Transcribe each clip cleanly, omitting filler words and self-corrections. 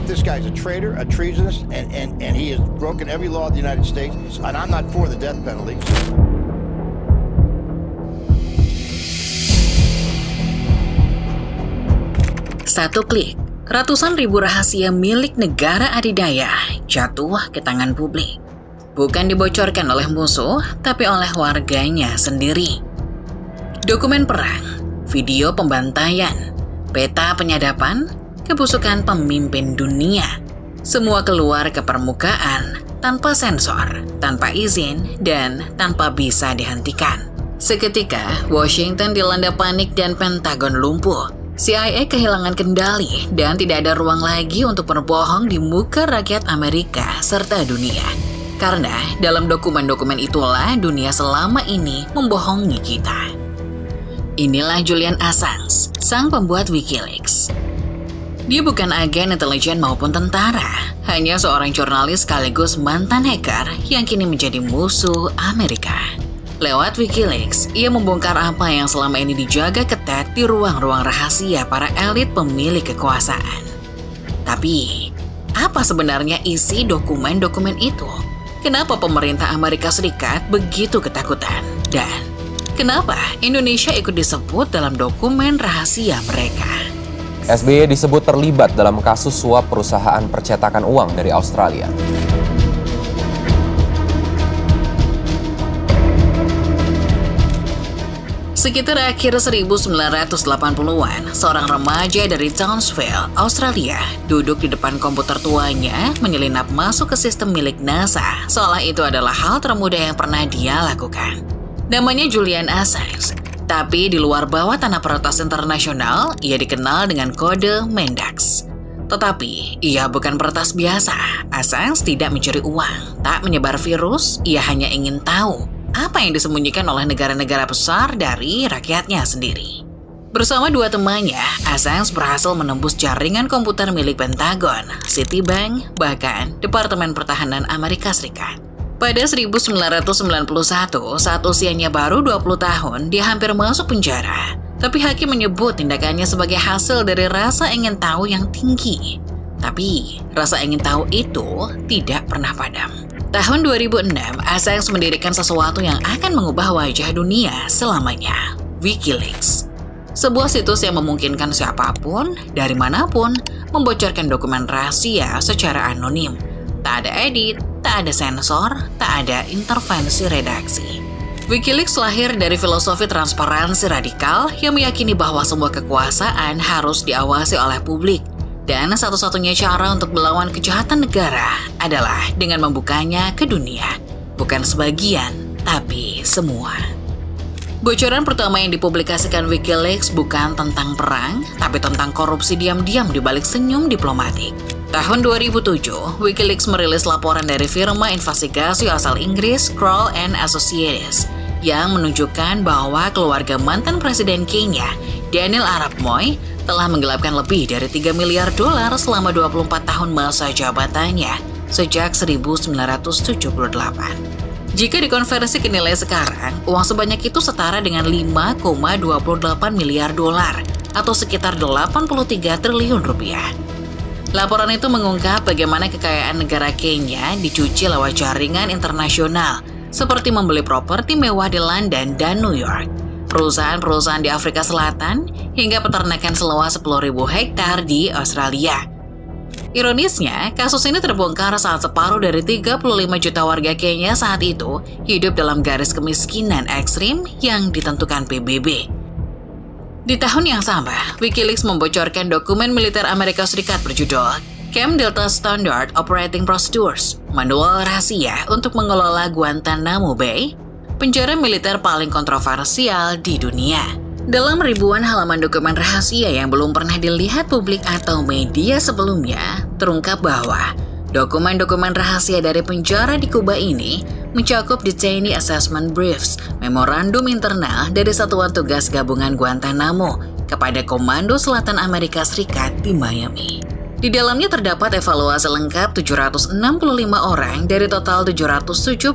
This guy's a traitor, a treasonous, and he has broken every law of the United States, and I'm not for the death penalty. Satu klik, ratusan ribu rahasia milik negara adidaya jatuh ke tangan publik. Bukan dibocorkan oleh musuh, tapi oleh warganya sendiri. Dokumen perang, video pembantaian, peta penyadapan, kebusukan pemimpin dunia. Semua keluar ke permukaan tanpa sensor, tanpa izin, dan tanpa bisa dihentikan. Seketika, Washington dilanda panik dan Pentagon lumpuh. CIA kehilangan kendali dan tidak ada ruang lagi untuk berbohong di muka rakyat Amerika serta dunia. Karena dalam dokumen-dokumen itulah dunia selama ini membohongi kita. Inilah Julian Assange, sang pembuat Wikileaks. Dia bukan agen intelijen maupun tentara, hanya seorang jurnalis sekaligus mantan hacker yang kini menjadi musuh Amerika. Lewat Wikileaks, ia membongkar apa yang selama ini dijaga ketat di ruang-ruang rahasia para elit pemilik kekuasaan. Tapi, apa sebenarnya isi dokumen-dokumen itu? Kenapa pemerintah Amerika Serikat begitu ketakutan? Dan kenapa Indonesia ikut disebut dalam dokumen rahasia mereka? SBY disebut terlibat dalam kasus suap perusahaan percetakan uang dari Australia. Sekitar akhir 1980-an, seorang remaja dari Townsville, Australia, duduk di depan komputer tuanya, menyelinap masuk ke sistem milik NASA, seolah itu adalah hal termudah yang pernah dia lakukan. Namanya Julian Assange. Tapi di luar bawah tanah peretas internasional, ia dikenal dengan kode Mendax. Tetapi, ia bukan peretas biasa. Assange tidak mencuri uang, tak menyebar virus, ia hanya ingin tahu apa yang disembunyikan oleh negara-negara besar dari rakyatnya sendiri. Bersama dua temannya, Assange berhasil menembus jaringan komputer milik Pentagon, Citibank, bahkan Departemen Pertahanan Amerika Serikat. Pada 1991, saat usianya baru 20 tahun, dia hampir masuk penjara. Tapi hakim menyebut tindakannya sebagai hasil dari rasa ingin tahu yang tinggi. Tapi, rasa ingin tahu itu tidak pernah padam. Tahun 2006, Assange mendirikan sesuatu yang akan mengubah wajah dunia selamanya, Wikileaks. Sebuah situs yang memungkinkan siapapun, dari manapun, membocorkan dokumen rahasia secara anonim. Tak ada edit, tak ada sensor, tak ada intervensi redaksi. Wikileaks lahir dari filosofi transparansi radikal yang meyakini bahwa semua kekuasaan harus diawasi oleh publik. Dan satu-satunya cara untuk melawan kejahatan negara adalah dengan membukanya ke dunia. Bukan sebagian, tapi semua. Bocoran pertama yang dipublikasikan Wikileaks bukan tentang perang, tapi tentang korupsi diam-diam di balik senyum diplomatik. Tahun 2007, Wikileaks merilis laporan dari firma investigasi asal Inggris Kroll & Associates yang menunjukkan bahwa keluarga mantan Presiden Kenya, Daniel Arap Moi, telah menggelapkan lebih dari $3 miliar selama 24 tahun masa jabatannya sejak 1978. Jika dikonversi ke nilai sekarang, uang sebanyak itu setara dengan $5,28 miliar atau sekitar 83 triliun rupiah. Laporan itu mengungkap bagaimana kekayaan negara Kenya dicuci lewat jaringan internasional, seperti membeli properti mewah di London dan New York, perusahaan-perusahaan di Afrika Selatan, hingga peternakan seluas 10.000 hektar di Australia. Ironisnya, kasus ini terbongkar saat separuh dari 35 juta warga Kenya saat itu hidup dalam garis kemiskinan ekstrim yang ditentukan PBB. Di tahun yang sama, Wikileaks membocorkan dokumen militer Amerika Serikat berjudul Camp Delta Standard Operating Procedures, manual rahasia untuk mengelola Guantanamo Bay, penjara militer paling kontroversial di dunia. Dalam ribuan halaman dokumen rahasia yang belum pernah dilihat publik atau media sebelumnya, terungkap bahwa dokumen-dokumen rahasia dari penjara di Kuba ini mencakup Detainee Assessment Briefs, memorandum internal dari Satuan Tugas Gabungan Guantanamo kepada Komando Selatan Amerika Serikat di Miami. Di dalamnya terdapat evaluasi lengkap 765 orang dari total 779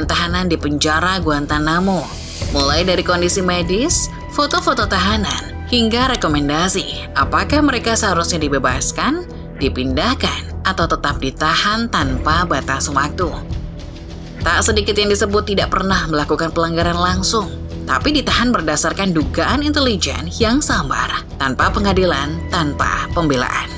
tahanan di penjara Guantanamo, mulai dari kondisi medis, foto-foto tahanan, hingga rekomendasi apakah mereka seharusnya dibebaskan dipindahkan, atau tetap ditahan tanpa batas waktu. Tak sedikit yang disebut tidak pernah melakukan pelanggaran langsung, tapi ditahan berdasarkan dugaan intelijen yang samar, tanpa pengadilan, tanpa pembelaan.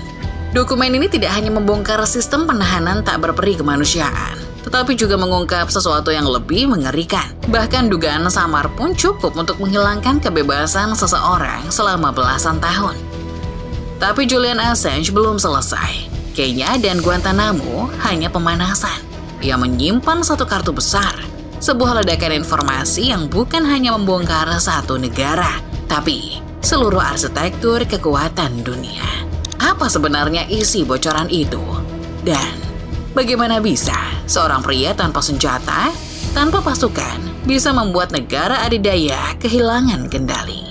Dokumen ini tidak hanya membongkar sistem penahanan tak berperi kemanusiaan, tetapi juga mengungkap sesuatu yang lebih mengerikan. Bahkan dugaan samar pun cukup untuk menghilangkan kebebasan seseorang selama belasan tahun. Tapi Julian Assange belum selesai. Kenya dan Guantanamo hanya pemanasan. Ia menyimpan satu kartu besar, sebuah ledakan informasi yang bukan hanya membongkar satu negara, tapi seluruh arsitektur kekuatan dunia. Apa sebenarnya isi bocoran itu? Dan bagaimana bisa seorang pria tanpa senjata, tanpa pasukan, bisa membuat negara adidaya kehilangan kendali?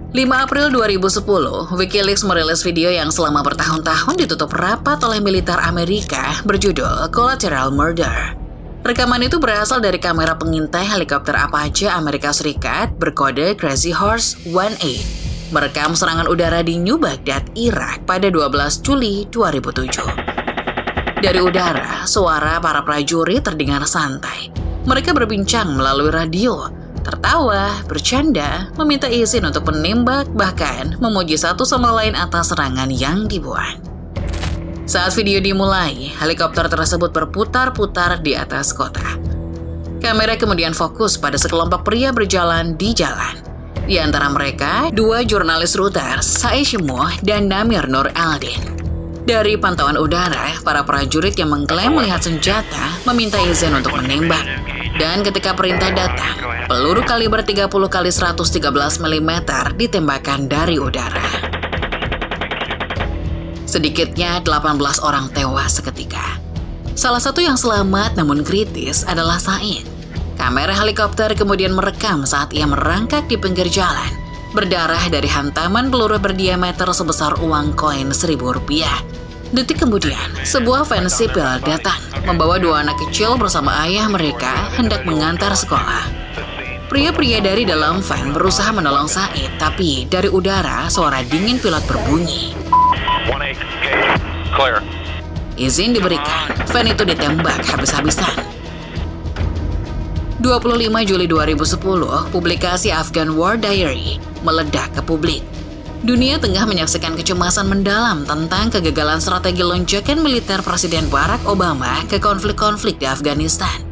5 April 2010, Wikileaks merilis video yang selama bertahun-tahun ditutup rapat oleh militer Amerika berjudul Collateral Murder. Rekaman itu berasal dari kamera pengintai helikopter Apache Amerika Serikat berkode Crazy Horse 18, merekam serangan udara di New Baghdad, Irak pada 12 Juli 2007. Dari udara, suara para prajurit terdengar santai. Mereka berbincang melalui radio, tertawa, bercanda, meminta izin untuk menembak, bahkan memuji satu sama lain atas serangan yang dibuat. Saat video dimulai, helikopter tersebut berputar-putar di atas kota. Kamera kemudian fokus pada sekelompok pria berjalan di jalan. Di antara mereka, 2 jurnalis Reuters, Saeed Shemoh dan Namir Nur Aldin. Dari pantauan udara, para prajurit yang mengklaim melihat senjata meminta izin untuk menembak. Dan ketika perintah datang, peluru kaliber 30 x 113 mm ditembakkan dari udara. Sedikitnya 18 orang tewas seketika. Salah satu yang selamat namun kritis adalah Said. Kamera helikopter kemudian merekam saat ia merangkak di pinggir jalan, berdarah dari hantaman peluru berdiameter sebesar uang koin Rp1.000. Detik kemudian, sebuah van sipil datang, membawa 2 anak kecil bersama ayah mereka hendak mengantar sekolah. Pria-pria dari dalam van berusaha menolong Said, tapi dari udara suara dingin pilot berbunyi. Izin diberikan, van itu ditembak habis-habisan. 25 Juli 2010, publikasi Afghan War Diary meledak ke publik. Dunia tengah menyaksikan kecemasan mendalam tentang kegagalan strategi lonjakan militer Presiden Barack Obama ke konflik-konflik di Afghanistan.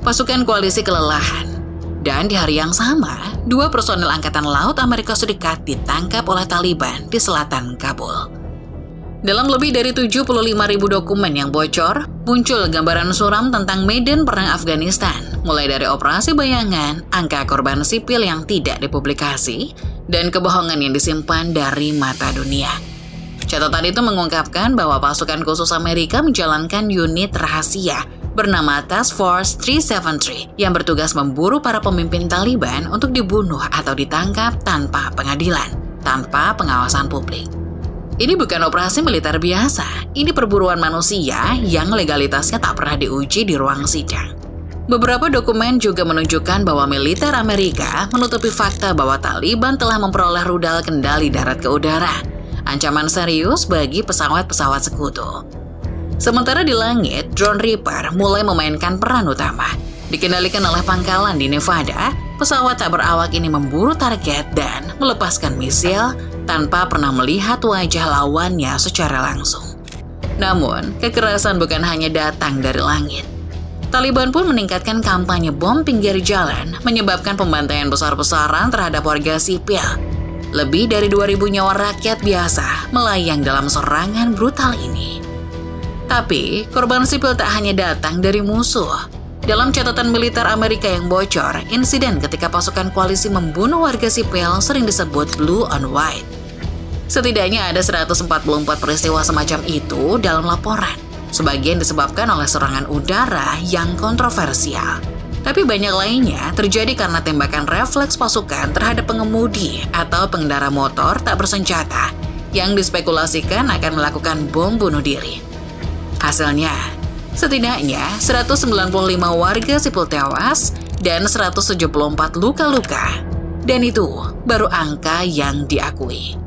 Pasukan koalisi kelelahan. Dan di hari yang sama, 2 personel Angkatan Laut Amerika Serikat ditangkap oleh Taliban di selatan Kabul. Dalam lebih dari 75.000 dokumen yang bocor, muncul gambaran suram tentang medan perang Afghanistan, mulai dari operasi bayangan, angka korban sipil yang tidak dipublikasi, dan kebohongan yang disimpan dari mata dunia. Catatan itu mengungkapkan bahwa pasukan khusus Amerika menjalankan unit rahasia bernama Task Force 373 yang bertugas memburu para pemimpin Taliban untuk dibunuh atau ditangkap tanpa pengadilan, tanpa pengawasan publik. Ini bukan operasi militer biasa, ini perburuan manusia yang legalitasnya tak pernah diuji di ruang sidang. Beberapa dokumen juga menunjukkan bahwa militer Amerika menutupi fakta bahwa Taliban telah memperoleh rudal kendali darat ke udara, ancaman serius bagi pesawat-pesawat sekutu. Sementara di langit, drone Reaper mulai memainkan peran utama. Dikendalikan oleh pangkalan di Nevada, pesawat tak berawak ini memburu target dan melepaskan misil tanpa pernah melihat wajah lawannya secara langsung. Namun, kekerasan bukan hanya datang dari langit. Taliban pun meningkatkan kampanye bom pinggir jalan, menyebabkan pembantaian besar-besaran terhadap warga sipil. Lebih dari 2.000 nyawa rakyat biasa melayang dalam serangan brutal ini. Tapi, korban sipil tak hanya datang dari musuh. Dalam catatan militer Amerika yang bocor, insiden ketika pasukan koalisi membunuh warga sipil sering disebut blue on white. Setidaknya ada 144 peristiwa semacam itu dalam laporan. Sebagian disebabkan oleh serangan udara yang kontroversial. Tapi banyak lainnya terjadi karena tembakan refleks pasukan terhadap pengemudi atau pengendara motor tak bersenjata yang dispekulasikan akan melakukan bom bunuh diri. Hasilnya, setidaknya 195 warga sipil tewas dan 174 luka-luka. Dan itu baru angka yang diakui.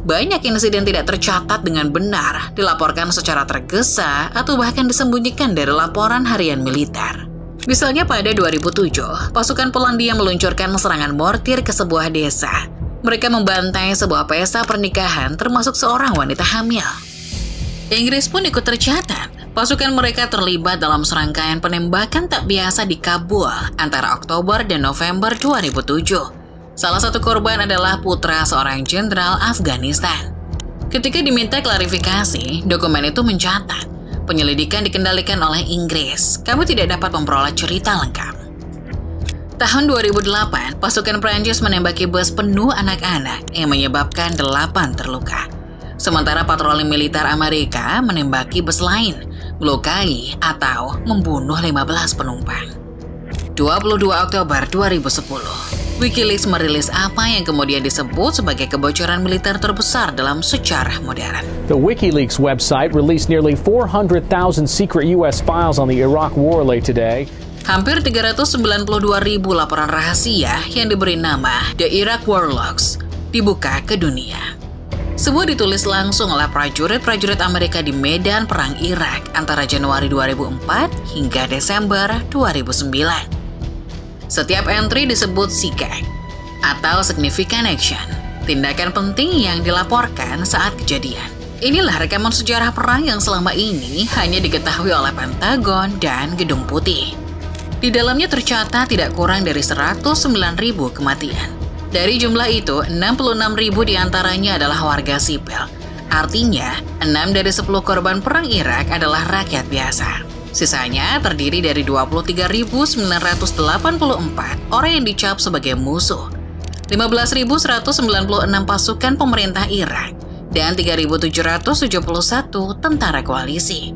Banyak insiden tidak tercatat dengan benar, dilaporkan secara tergesa, atau bahkan disembunyikan dari laporan harian militer. Misalnya pada 2007, pasukan Polandia meluncurkan serangan mortir ke sebuah desa. Mereka membantai sebuah pesta pernikahan termasuk seorang wanita hamil. Inggris pun ikut tercatat. Pasukan mereka terlibat dalam serangkaian penembakan tak biasa di Kabul antara Oktober dan November 2007. Salah satu korban adalah putra seorang jenderal Afghanistan. Ketika diminta klarifikasi, dokumen itu mencatat, penyelidikan dikendalikan oleh Inggris. Kamu tidak dapat memperoleh cerita lengkap. Tahun 2008, pasukan Prancis menembaki bus penuh anak-anak yang menyebabkan 8 terluka. Sementara patroli militer Amerika menembaki bus lain, melukai atau membunuh 15 penumpang. 22 Oktober 2010. WikiLeaks merilis apa yang kemudian disebut sebagai kebocoran militer terbesar dalam sejarah modern. The WikiLeaks website released nearly 400,000 secret U.S. files on the Iraq War late today. Hampir 392.000 laporan rahasia yang diberi nama The Iraq War Logs dibuka ke dunia. Semua ditulis langsung oleh prajurit-prajurit Amerika di medan perang Irak antara Januari 2004 hingga Desember 2009. Setiap entry disebut SIGAG atau Significant Action, tindakan penting yang dilaporkan saat kejadian. Inilah rekaman sejarah perang yang selama ini hanya diketahui oleh Pentagon dan Gedung Putih. Di dalamnya tercatat tidak kurang dari 109.000 kematian. Dari jumlah itu, 66.000 diantaranya adalah warga sipil. Artinya, 6 dari 10 korban perang Irak adalah rakyat biasa. Sisanya terdiri dari 23.984 orang yang dicap sebagai musuh, 15.196 pasukan pemerintah Irak, dan 3.771 tentara koalisi.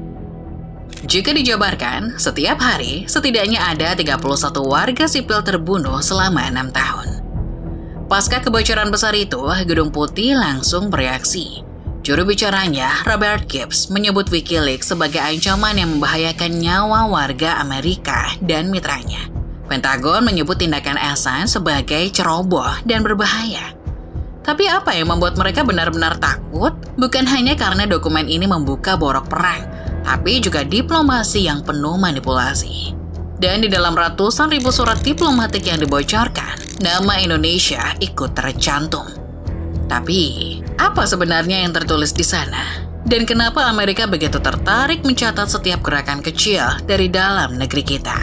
Jika dijabarkan, setiap hari setidaknya ada 31 warga sipil terbunuh selama 6 tahun. Pasca kebocoran besar itu, Gedung Putih langsung bereaksi. Juru bicaranya, Robert Gibbs, menyebut WikiLeaks sebagai ancaman yang membahayakan nyawa warga Amerika dan mitranya. Pentagon menyebut tindakan Assange sebagai ceroboh dan berbahaya. Tapi apa yang membuat mereka benar-benar takut? Bukan hanya karena dokumen ini membuka borok perang, tapi juga diplomasi yang penuh manipulasi. Dan di dalam ratusan ribu surat diplomatik yang dibocorkan, nama Indonesia ikut tercantum. Tapi, apa sebenarnya yang tertulis di sana? Dan kenapa Amerika begitu tertarik mencatat setiap gerakan kecil dari dalam negeri kita?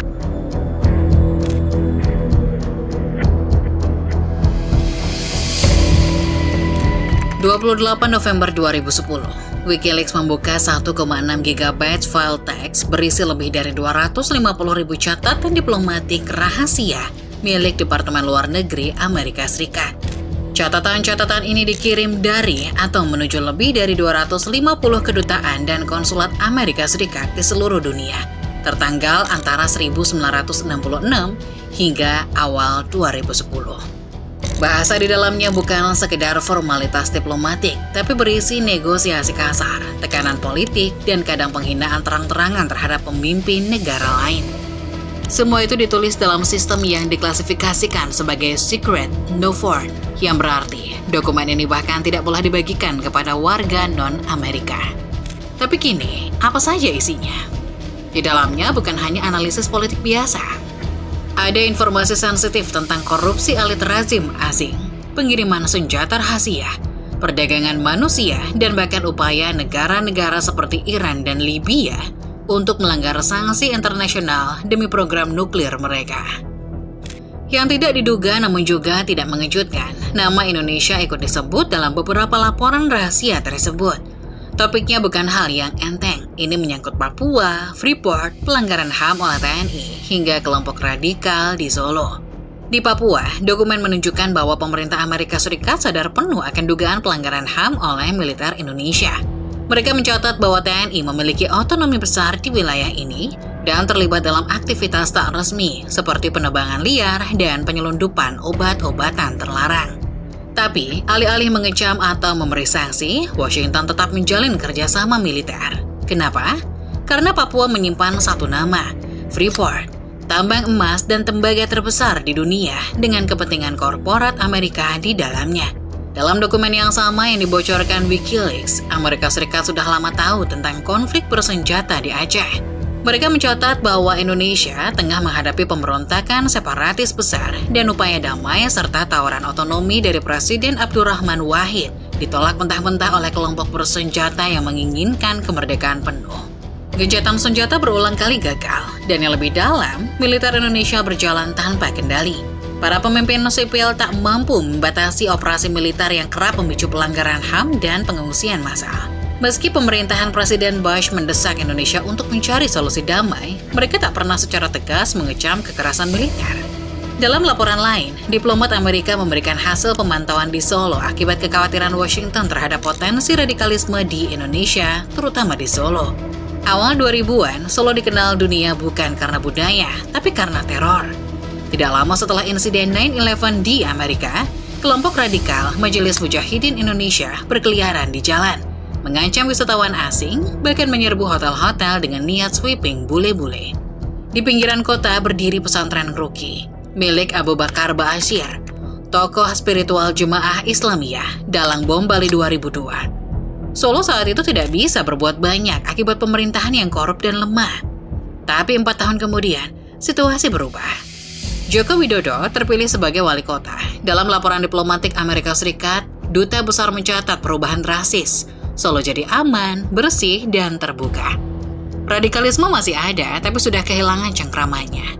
November 2010, WikiLeaks membuka 1,6 GB file teks berisi lebih dari 250.000 catatan diplomatik rahasia milik Departemen Luar Negeri Amerika Serikat. Catatan-catatan ini dikirim dari atau menuju lebih dari 250 kedutaan dan konsulat Amerika Serikat di seluruh dunia, tertanggal antara 1966 hingga awal 2010. Bahasa di dalamnya bukan sekedar formalitas diplomatik, tapi berisi negosiasi kasar, tekanan politik, dan kadang penghinaan terang-terangan terhadap pemimpin negara lain. Semua itu ditulis dalam sistem yang diklasifikasikan sebagai Secret No-Fort, yang berarti dokumen ini bahkan tidak boleh dibagikan kepada warga non-Amerika. Tapi kini, apa saja isinya? Di dalamnya bukan hanya analisis politik biasa. Ada informasi sensitif tentang korupsi elit rezim asing, pengiriman senjata rahasia, perdagangan manusia, dan bahkan upaya negara-negara seperti Iran dan Libya untuk melanggar sanksi internasional demi program nuklir mereka. Yang tidak diduga namun juga tidak mengejutkan, nama Indonesia ikut disebut dalam beberapa laporan rahasia tersebut. Topiknya bukan hal yang enteng, ini menyangkut Papua, Freeport, pelanggaran HAM oleh TNI, hingga kelompok radikal di Solo. Di Papua, dokumen menunjukkan bahwa pemerintah Amerika Serikat sadar penuh akan dugaan pelanggaran HAM oleh militer Indonesia. Mereka mencatat bahwa TNI memiliki otonomi besar di wilayah ini dan terlibat dalam aktivitas tak resmi seperti penebangan liar dan penyelundupan obat-obatan terlarang. Tapi, alih-alih mengecam atau memberi sanksi, Washington tetap menjalin kerjasama militer. Kenapa? Karena Papua menyimpan satu nama, Freeport. tambang emas dan tembaga terbesar di dunia dengan kepentingan korporat Amerika di dalamnya. Dalam dokumen yang sama yang dibocorkan Wikileaks, Amerika Serikat sudah lama tahu tentang konflik bersenjata di Aceh. Mereka mencatat bahwa Indonesia tengah menghadapi pemberontakan separatis besar dan upaya damai serta tawaran otonomi dari Presiden Abdurrahman Wahid ditolak mentah-mentah oleh kelompok bersenjata yang menginginkan kemerdekaan penuh. Gencatan senjata berulang kali gagal, dan yang lebih dalam, militer Indonesia berjalan tanpa kendali. Para pemimpin sipil tak mampu membatasi operasi militer yang kerap memicu pelanggaran HAM dan pengungsian massal. Meski pemerintahan Presiden Bush mendesak Indonesia untuk mencari solusi damai, mereka tak pernah secara tegas mengecam kekerasan militer. Dalam laporan lain, diplomat Amerika memberikan hasil pemantauan di Solo akibat kekhawatiran Washington terhadap potensi radikalisme di Indonesia, terutama di Solo. Awal 2000-an, Solo dikenal dunia bukan karena budaya, tapi karena teror. Tidak lama setelah insiden 9/11 di Amerika, kelompok radikal Majelis Mujahidin Indonesia berkeliaran di jalan, mengancam wisatawan asing, bahkan menyerbu hotel-hotel dengan niat sweeping bule-bule. Di pinggiran kota berdiri pesantren Ruki, milik Abu Bakar Ba'asyir, tokoh spiritual Jemaah Islamiyah, dalang bom Bali 2002. Solo saat itu tidak bisa berbuat banyak akibat pemerintahan yang korup dan lemah. Tapi 4 tahun kemudian, situasi berubah. Joko Widodo terpilih sebagai wali kota. Dalam laporan diplomatik Amerika Serikat, duta besar mencatat perubahan drastis. Solo jadi aman, bersih, dan terbuka. Radikalisme masih ada, tapi sudah kehilangan cengkramannya.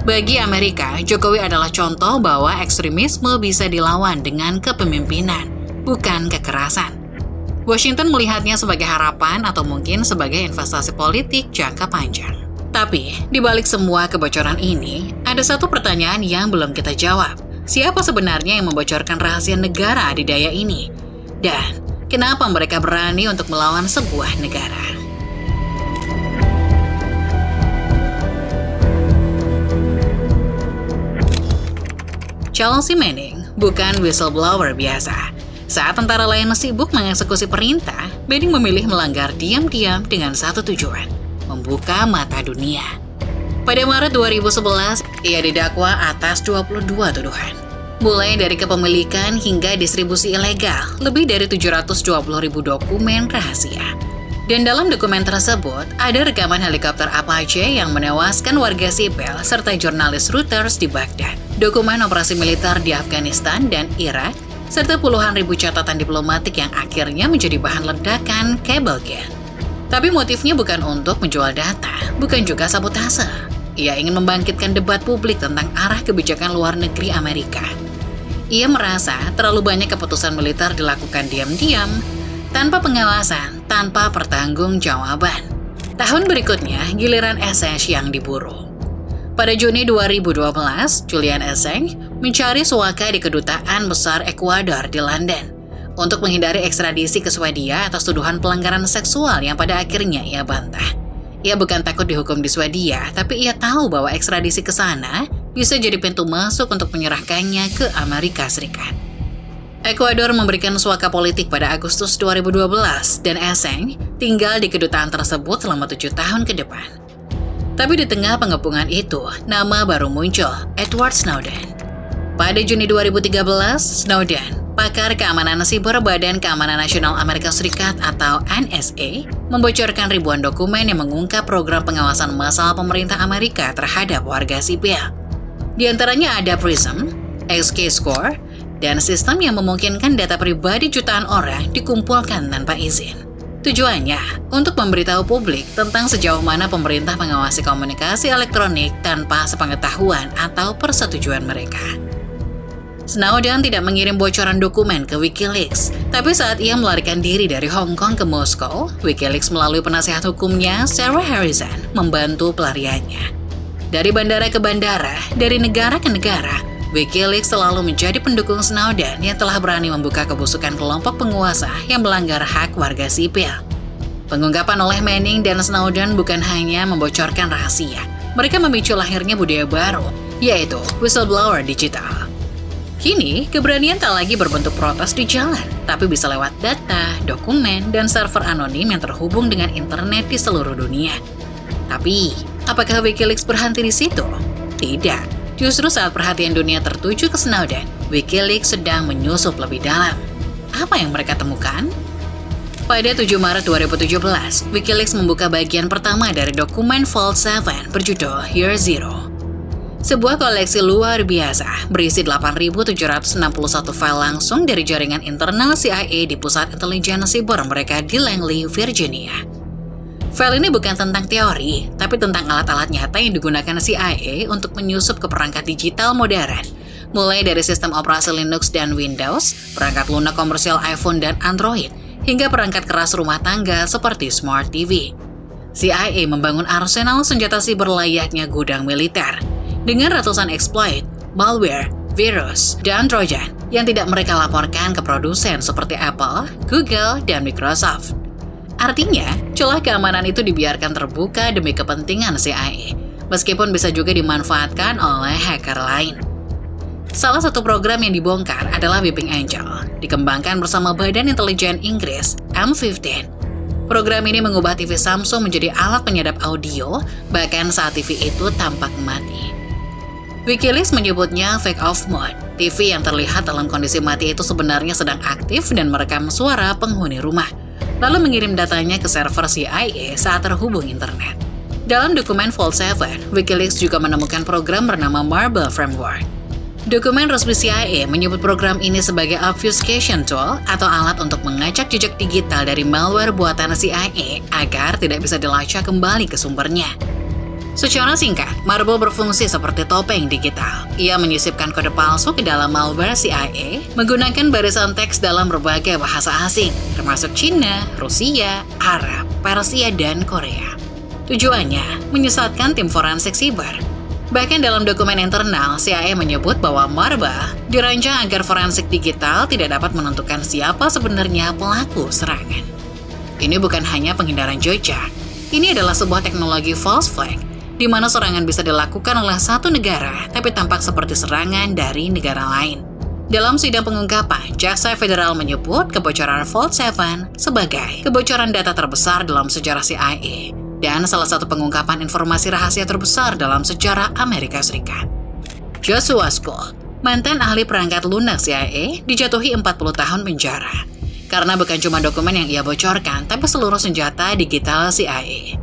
Bagi Amerika, Jokowi adalah contoh bahwa ekstremisme bisa dilawan dengan kepemimpinan, bukan kekerasan. Washington melihatnya sebagai harapan atau mungkin sebagai investasi politik jangka panjang. Tapi, di balik semua kebocoran ini, ada satu pertanyaan yang belum kita jawab. Siapa sebenarnya yang membocorkan rahasia negara adidaya ini? Dan, kenapa mereka berani untuk melawan sebuah negara? Chelsea Manning bukan whistleblower biasa. Saat tentara lain sibuk mengeksekusi perintah, Manning memilih melanggar diam-diam dengan satu tujuan, membuka mata dunia. Pada Maret 2011, ia didakwa atas 22 tuduhan. Mulai dari kepemilikan hingga distribusi ilegal, lebih dari 720.000 dokumen rahasia. Dan dalam dokumen tersebut, ada rekaman helikopter Apache yang menewaskan warga sipil serta jurnalis Reuters di Baghdad, dokumen operasi militer di Afghanistan dan Irak, serta puluhan ribu catatan diplomatik yang akhirnya menjadi bahan ledakan Cablegate. Tapi motifnya bukan untuk menjual data, bukan juga sabotase. Ia ingin membangkitkan debat publik tentang arah kebijakan luar negeri Amerika. Ia merasa terlalu banyak keputusan militer dilakukan diam-diam, tanpa pengawasan, tanpa pertanggungjawaban. Tahun berikutnya, giliran Assange yang diburu. Pada Juni 2012, Julian Assange mencari suaka di Kedutaan Besar Ekuador di London untuk menghindari ekstradisi ke Swedia atas tuduhan pelanggaran seksual yang pada akhirnya ia bantah. Ia bukan takut dihukum di Swedia, tapi ia tahu bahwa ekstradisi ke sana bisa jadi pintu masuk untuk menyerahkannya ke Amerika Serikat. Ekuador memberikan suaka politik pada Agustus 2012 dan Assange tinggal di kedutaan tersebut selama 7 tahun ke depan. Tapi di tengah pengepungan itu, nama baru muncul, Edward Snowden. Pada Juni 2013, Snowden, pakar keamanan siber Badan Keamanan Nasional Amerika Serikat atau NSA, membocorkan ribuan dokumen yang mengungkap program pengawasan massal pemerintah Amerika terhadap warga sipil. Di antaranya ada PRISM, XKeyscore, dan sistem yang memungkinkan data pribadi jutaan orang dikumpulkan tanpa izin. Tujuannya untuk memberitahu publik tentang sejauh mana pemerintah mengawasi komunikasi elektronik tanpa sepengetahuan atau persetujuan mereka. Snowden tidak mengirim bocoran dokumen ke Wikileaks, tapi saat ia melarikan diri dari Hong Kong ke Moskow, Wikileaks melalui penasihat hukumnya Sarah Harrison membantu pelariannya. Dari bandara ke bandara, dari negara ke negara, Wikileaks selalu menjadi pendukung Snowden yang telah berani membuka kebusukan kelompok penguasa yang melanggar hak warga sipil. Pengungkapan oleh Manning dan Snowden bukan hanya membocorkan rahasia, mereka memicu lahirnya budaya baru, yaitu whistleblower digital. Kini, keberanian tak lagi berbentuk protes di jalan, tapi bisa lewat data, dokumen, dan server anonim yang terhubung dengan internet di seluruh dunia. Tapi, Apakah WikiLeaks berhenti di situ? Tidak. Justru saat perhatian dunia tertuju ke Snowden, WikiLeaks sedang menyusup lebih dalam. Apa yang mereka temukan? Pada 7 Maret 2017, WikiLeaks membuka bagian pertama dari dokumen Vault 7 berjudul Year Zero. Sebuah koleksi luar biasa berisi 8.761 file langsung dari jaringan internal CIA di pusat intelijen siber mereka di Langley, Virginia. File ini bukan tentang teori, tapi tentang alat-alat nyata yang digunakan CIA untuk menyusup ke perangkat digital modern, mulai dari sistem operasi Linux dan Windows, perangkat lunak komersial iPhone dan Android, hingga perangkat keras rumah tangga seperti Smart TV. CIA membangun arsenal senjata siber layaknya gudang militer, dengan ratusan exploit, malware, virus, dan trojan yang tidak mereka laporkan ke produsen seperti Apple, Google, dan Microsoft. Artinya, celah keamanan itu dibiarkan terbuka demi kepentingan CIA, meskipun bisa juga dimanfaatkan oleh hacker lain. Salah satu program yang dibongkar adalah Beeping Angel, dikembangkan bersama Badan Intelijen Inggris, M15. Program ini mengubah TV Samsung menjadi alat penyadap audio, bahkan saat TV itu tampak mati. WikiLeaks menyebutnya fake off mode. TV yang terlihat dalam kondisi mati itu sebenarnya sedang aktif dan merekam suara penghuni rumah, lalu mengirim datanya ke server CIA saat terhubung internet. Dalam dokumen Vault 7, WikiLeaks juga menemukan program bernama Marble Framework. Dokumen resmi CIA menyebut program ini sebagai obfuscation tool atau alat untuk mengacak jejak digital dari malware buatan CIA agar tidak bisa dilacak kembali ke sumbernya. Secara singkat, Marble berfungsi seperti topeng digital. Ia menyisipkan kode palsu ke dalam malware CIA menggunakan barisan teks dalam berbagai bahasa asing, termasuk Cina, Rusia, Arab, Persia, dan Korea. Tujuannya, menyesatkan tim forensik siber. Bahkan dalam dokumen internal, CIA menyebut bahwa Marble dirancang agar forensik digital tidak dapat menentukan siapa sebenarnya pelaku serangan. Ini bukan hanya penghindaran jejak. Ini adalah sebuah teknologi false flag, di mana serangan bisa dilakukan oleh satu negara, tapi tampak seperti serangan dari negara lain. Dalam sidang pengungkapan, Jaksa Federal menyebut kebocoran Vault 7 sebagai kebocoran data terbesar dalam sejarah CIA, dan salah satu pengungkapan informasi rahasia terbesar dalam sejarah Amerika Serikat. Joshua Skoll, mantan ahli perangkat lunak CIA, dijatuhi 40 tahun penjara, karena bukan cuma dokumen yang ia bocorkan, tapi seluruh senjata digital CIA.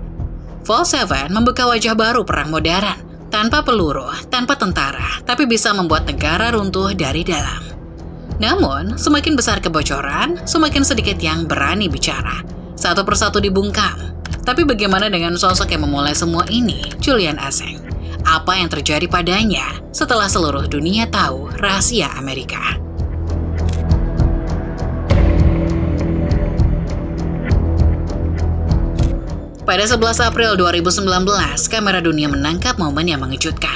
Vault 7 membuka wajah baru perang modern, tanpa peluru, tanpa tentara, tapi bisa membuat negara runtuh dari dalam. Namun, semakin besar kebocoran, semakin sedikit yang berani bicara. Satu persatu dibungkam. Tapi bagaimana dengan sosok yang memulai semua ini, Julian Assange? Apa yang terjadi padanya setelah seluruh dunia tahu rahasia Amerika? Pada 11 April 2019, kamera dunia menangkap momen yang mengejutkan.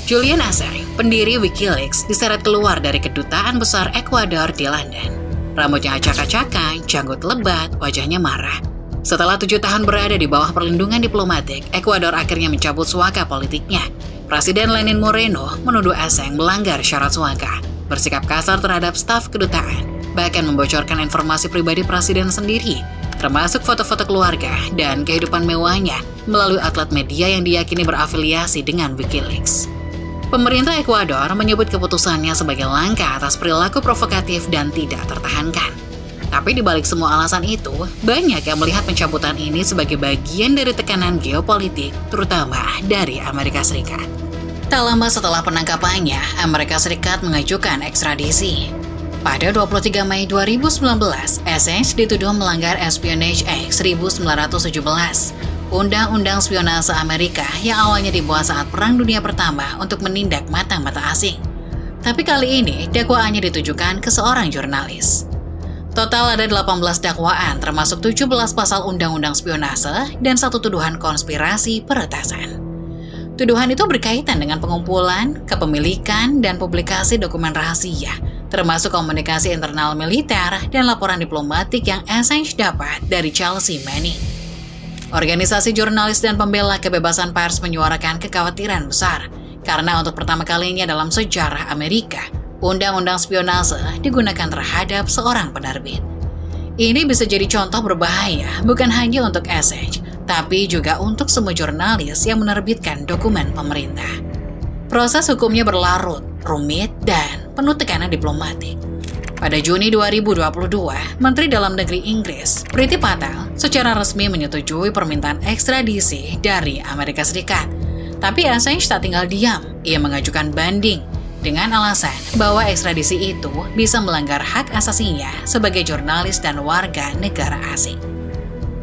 Julian Assange, pendiri WikiLeaks, diseret keluar dari kedutaan besar Ekuador di London. Rambutnya acak-acakan, janggut lebat, wajahnya marah. Setelah 7 tahun berada di bawah perlindungan diplomatik, Ekuador akhirnya mencabut suaka politiknya. Presiden Lenin Moreno menuduh Assange melanggar syarat suaka, bersikap kasar terhadap staf kedutaan, bahkan membocorkan informasi pribadi presiden sendiri, termasuk foto-foto keluarga dan kehidupan mewahnya melalui outlet media yang diyakini berafiliasi dengan WikiLeaks. Pemerintah Ekuador menyebut keputusannya sebagai langkah atas perilaku provokatif dan tidak tertahankan. Tapi di balik semua alasan itu, banyak yang melihat pencabutan ini sebagai bagian dari tekanan geopolitik, terutama dari Amerika Serikat. Tak lama setelah penangkapannya, Amerika Serikat mengajukan ekstradisi. Pada 23 Mei 2019, Assange dituduh melanggar Espionage Act 1917, Undang-Undang Spionase Amerika yang awalnya dibuat saat Perang Dunia Pertama untuk menindak mata-mata asing. Tapi kali ini, dakwaannya ditujukan ke seorang jurnalis. Total ada 18 dakwaan, termasuk 17 pasal Undang-Undang Spionase dan 1 tuduhan konspirasi peretasan. Tuduhan itu berkaitan dengan pengumpulan, kepemilikan, dan publikasi dokumen rahasia, termasuk komunikasi internal militer dan laporan diplomatik yang Assange dapat dari Chelsea Manning. Organisasi jurnalis dan pembela kebebasan pers menyuarakan kekhawatiran besar, karena untuk pertama kalinya dalam sejarah Amerika, Undang-Undang Spionase digunakan terhadap seorang penerbit. Ini bisa jadi contoh berbahaya bukan hanya untuk Assange, tapi juga untuk semua jurnalis yang menerbitkan dokumen pemerintah. Proses hukumnya berlarut, rumit, dan penuh tekanan diplomatik. Pada Juni 2022, Menteri Dalam Negeri Inggris, Priti Patel, secara resmi menyetujui permintaan ekstradisi dari Amerika Serikat. Tapi Assange tak tinggal diam. Ia mengajukan banding dengan alasan bahwa ekstradisi itu bisa melanggar hak asasinya sebagai jurnalis dan warga negara asing.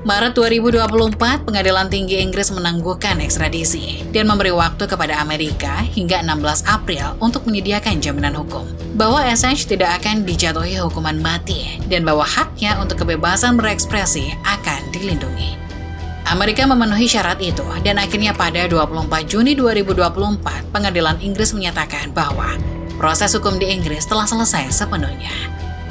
Maret 2024, Pengadilan Tinggi Inggris menangguhkan ekstradisi dan memberi waktu kepada Amerika hingga 16 April untuk menyediakan jaminan hukum bahwa Assange tidak akan dijatuhi hukuman mati dan bahwa haknya untuk kebebasan berekspresi akan dilindungi. Amerika memenuhi syarat itu dan akhirnya pada 24 Juni 2024, Pengadilan Inggris menyatakan bahwa proses hukum di Inggris telah selesai sepenuhnya.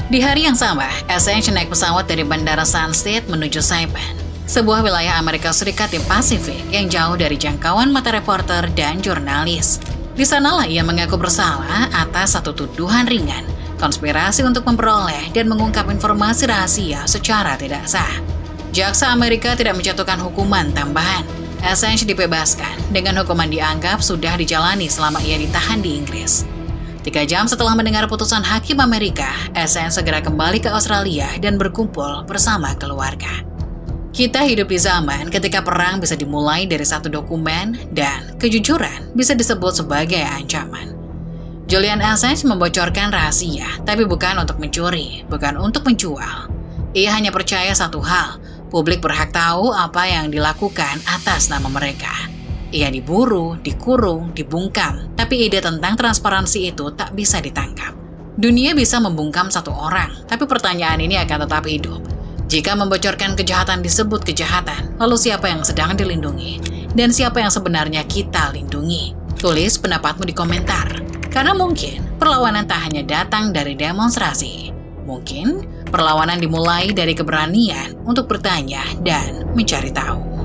Di hari yang sama, Assange naik pesawat dari Bandara Stansted menuju Saipan, sebuah wilayah Amerika Serikat di Pasifik yang jauh dari jangkauan mata reporter dan jurnalis. Di sanalah ia mengaku bersalah atas satu tuduhan ringan, konspirasi untuk memperoleh dan mengungkap informasi rahasia secara tidak sah. Jaksa Amerika tidak menjatuhkan hukuman tambahan. Assange dibebaskan dengan hukuman dianggap sudah dijalani selama ia ditahan di Inggris. 3 jam setelah mendengar putusan hakim Amerika, Assange segera kembali ke Australia dan berkumpul bersama keluarga. Kita hidup di zaman ketika perang bisa dimulai dari satu dokumen dan kejujuran bisa disebut sebagai ancaman. Julian Assange membocorkan rahasia, tapi bukan untuk mencuri, bukan untuk menjual. Ia hanya percaya satu hal, publik berhak tahu apa yang dilakukan atas nama mereka. Ia diburu, dikurung, dibungkam, tapi ide tentang transparansi itu tak bisa ditangkap. Dunia bisa membungkam satu orang, tapi pertanyaan ini akan tetap hidup. Jika membocorkan kejahatan disebut kejahatan, lalu siapa yang sedang dilindungi? Dan siapa yang sebenarnya kita lindungi? Tulis pendapatmu di komentar. Karena mungkin perlawanan tak hanya datang dari demonstrasi. Mungkin perlawanan dimulai dari keberanian untuk bertanya dan mencari tahu.